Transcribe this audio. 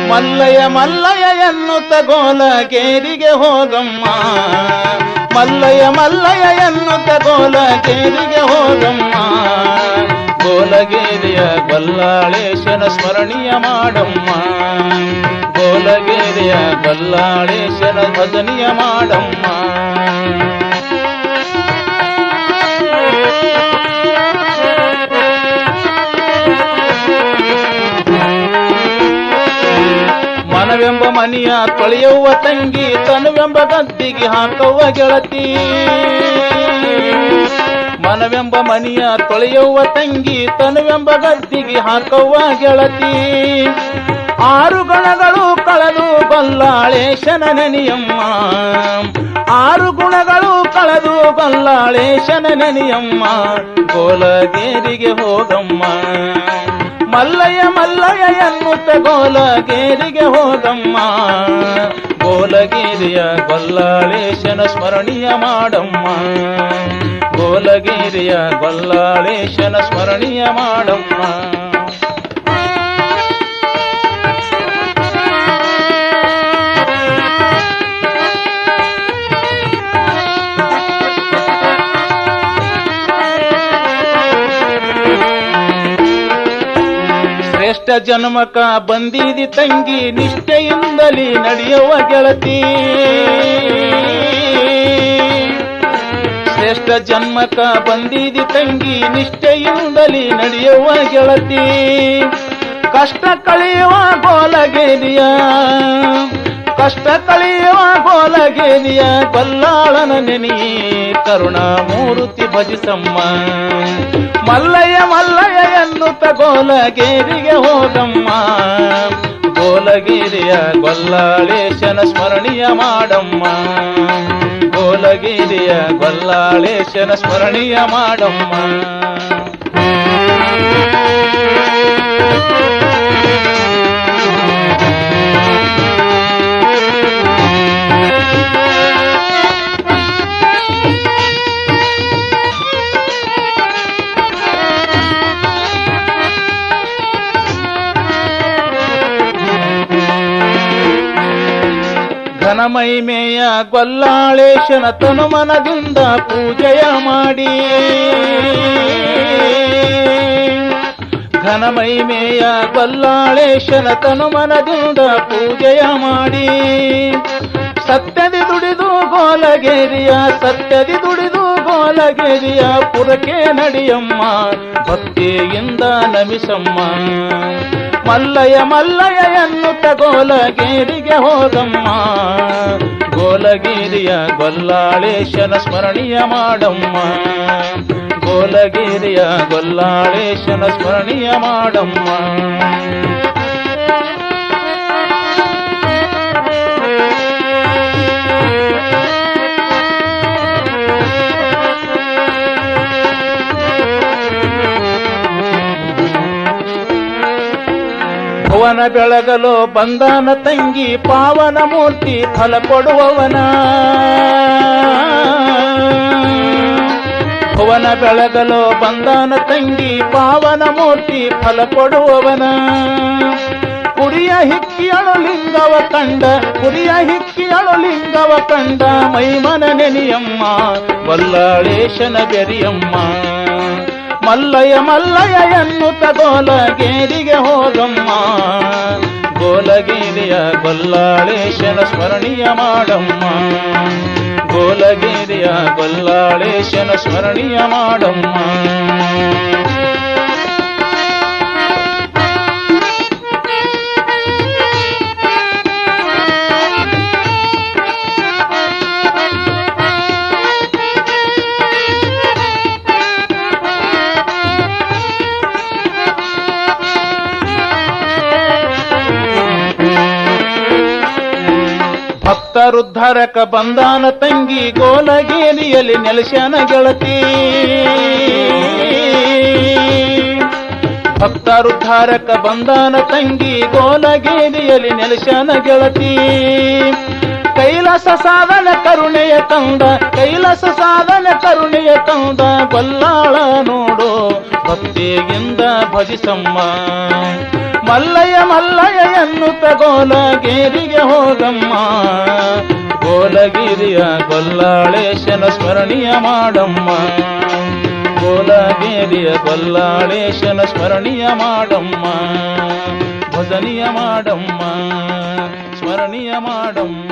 ಮಲ್ಲಯ್ಯ ಮಲ್ಲಯ್ಯ ಎನ್ನುತ್ತ ಗೋಲಗೇರಿಗೆ ಹೋಗಮ್ಮ, ಮಲ್ಲಯ್ಯ ಮಲ್ಲಯ್ಯ ಎನ್ನುತ್ತ ಗೋಲಗೇರಿಗೆ ಹೋಗಮ್ಮ. ಗೋಲಗೇರಿಯ ಗೊಲ್ಲಾಳೇಶನ ಸ್ಮರಣೀಯ ಮಾಡಮ್ಮ, ಗೋಲಗೇರಿಯ ಗೊಲ್ಲಾಳೇಶನ ಭಜನೀಯ ಮಾಡಮ್ಮ. ಮನವೆಂಬ ಮನಿಯ ತೊಳೆಯುವ ತಂಗಿ, ತನುವೆಂಬ ಗದ್ದಿಗೆ ಹಾಕುವ ಗೆಳತಿ. ಮನವೆಂಬ ಮನಿಯ ತೊಳೆಯುವ ತಂಗಿ, ತನುವೆಂಬ ಗದ್ದಿಗೆ ಹಾಕುವ ಗೆಳತಿ. ಆರು ಗುಣಗಳು ಕಳೆದು ಗೊಲ್ಲಾಳೇಶನ ನೆನೆಯಮ್ಮ, ಆರು ಗುಣಗಳು ಕಳೆದು ಗೊಲ್ಲಾಳೇಶನ ನೆನೆಯಮ್ಮ. ಗೋಲಗೇರಿಗೆ ಹೋಗಮ್ಮ, ಮಲ್ಲಯ್ಯ ಮಲ್ಲಯ್ಯ ಎನ್ನುತ್ತ ಗೋಲಗೇರಿಗೆ ಹೋಗಮ್ಮ. ಗೋಲಗೇರಿಯ ಗೊಲ್ಲಾಳೇಶನ ಸ್ಮರಣೀಯ ಮಾಡಮ್ಮ, ಗೋಲಗೇರಿಯ ಗೊಲ್ಲಾಳೇಶನ ಸ್ಮರಣೀಯ ಮಾಡಮ್ಮ. ಶ್ರೇಷ್ಠ ಜನ್ಮಕ ಬಂದಿದಿ ತಂಗಿ, ನಿಷ್ಠೆಯಿಂದಲೇ ನಡೆಯುವ ಗೆಳತಿ. ಶ್ರೇಷ್ಠ ಜನ್ಮಕ ಬಂದಿದಿ ತಂಗಿ, ನಿಷ್ಠೆಯಿಂದಲೇ ನಡೆಯುವ ಗೆಳತಿ. ಕಷ್ಟ ಕಳೆಯುವ ಗೋಲಗೇರಿಯ, ಕಷ್ಟ ಕಳೆಯುವ ಗೋಲಗೇರಿಯ ಗೊಲ್ಲಾಳನ ನೆನಿ, ಕರುಣಾಮೂರ್ತಿ ಭಜಿಸಮ್ಮ. ಮಲ್ಲಯ್ಯ ಮಲ್ಲಯ್ಯ ಎನ್ನುತ್ತ ಗೋಲಗೇರಿಗೆ ಹೋಗಮ್ಮ, ಗೋಲಗೇರಿಯ ಗೊಲ್ಲಾಳೇಶನ ಸ್ಮರಣೀಯ ಮಾಡಮ್ಮ, ಗೋಲಗೇರಿಯ ಗೊಲ್ಲಾಳೇಶನ ಸ್ಮರಣೀಯ ಮಾಡಮ್ಮ. ಘನಮಹಿಮೆಯ ಗೊಲ್ಲಾಳೇಶನ ತನುಮನದಿಂದ ಪೂಜೆಯ ಮಾಡಿ, ಘನಮಹಿಮೆಯ ಗೊಲ್ಲಾಳೇಶನ ತನುಮನದಿಂದ ಪೂಜೆಯ ಮಾಡಿ. ಸತ್ಯದಿ ದುಡಿದು ಗೋಲಗೇರಿಯ, ಸತ್ಯದಿ ದುಡಿದು ಗೋಲಗೇರಿಯ ಪುರಕ್ಕೆ ನಡಿಯಮ್ಮ, ಭಕ್ತಿಯಿಂದ ನಮಿಸಮ್ಮ. ಮಲ್ಲಯ್ಯ ಮಲ್ಲಯ್ಯ ಎನ್ನುತ್ತ ಗೋಲಗೇರಿಗೆ ಹೋಗಮ್ಮ, ಗೋಲಗೇರಿಯ ಗೊಲ್ಲಾಳೇಶನ ಸ್ಮರಣೀಯ ಮಾಡಮ್ಮ, ಗೋಲಗೇರಿಯ ಗೊಲ್ಲಾಳೇಶನ ಸ್ಮರಣೀಯ ಮಾಡಮ್ಮ. ಭುವನ ಬೆಳಗಲು ಬಂದಾನ ತಂಗಿ, ಪಾವನ ಮೂರ್ತಿ ಫಲ ಕೊಡುವವನ. ಭುವನ ಬೆಳಗಲು ಬಂದಾನ ತಂಗಿ, ಪಾವನ ಮೂರ್ತಿ ಫಲ ಕೊಡುವವನ. ಕುರಿಯ ಹಿಕ್ಕಿಯಳು ಲಿಂಗವ ಕಂಡ, ಕುರಿಯ ಹಿಕ್ಕಿಯಳು ಲಿಂಗವ ಕಂಡ, ಮೈಮನ ನೆನಿಯಮ್ಮ, ಗೊಲ್ಲಾಳೇಶನ ಬೆರಿಯಮ್ಮ. ಮಲ್ಲಯ್ಯ ಮಲ್ಲಯ್ಯ ಎನ್ನುತ್ತ ಗೋಲಗೇರಿಗೆ ಹೋಗಮ್ಮ, ಗೋಲಗೇರಿಯ ಗೊಲ್ಲಾಳೇಶನ ಸ್ಮರಣೀಯ ಮಾಡಮ್ಮ, ಗೋಲಗೇರಿಯ ಗೊಲ್ಲಾಳೇಶನ ಸ್ಮರಣೀಯ ಮಾಡಮ್ಮ. ಭಕ್ತರುದ್ಧಾರಕ ಬಂದಾನ ತಂಗಿ, ಗೋಲಗೇರಿಯಲ್ಲಿ ನೆಲೆಸ್ಯಾನ ಗೆಳತಿ. ಭಕ್ತರುದ್ಧಾರಕ ಬಂದಾನ ತಂಗಿ, ಗೋಲಗೇರಿಯಲ್ಲಿ ನೆಲೆಸ್ಯಾನ ಗೆಳತಿ. ಕೈಲಾಸ ಸಾಧನ ಕರುಣೆಯ ತಂದ, ಕೈಲಾಸ ಸಾಧನ ಕರುಣೆಯ ತಂದ, ಗೊಲ್ಲಾಳ ನೋಡು ಭಕ್ತಿಯಿಂದ ಭಜಿಸಮ್ಮ. ಮಲ್ಲಯ್ಯ ಮಲ್ಲಯ್ಯ ಎನ್ನುತ್ತ ಗೋಲಗೇರಿಗೆ ಹೋಗಮ್ಮ. ಗೋಲಗಿರಿಯ ಗೊಲ್ಲಾಳೇಶನ ಸ್ಮರಣೀಯ ಮಾಡಮ್ಮ. ಗೋಲಗೇರಿಯ ಗೊಲ್ಲಾಳೇಶನ ಸ್ಮರಣೀಯ ಮಾಡಮ್ಮ. ಭಜನೀಯ ಮಾಡಮ್ಮ, ಸ್ಮರಣೀಯ ಮಾಡಮ್ಮ.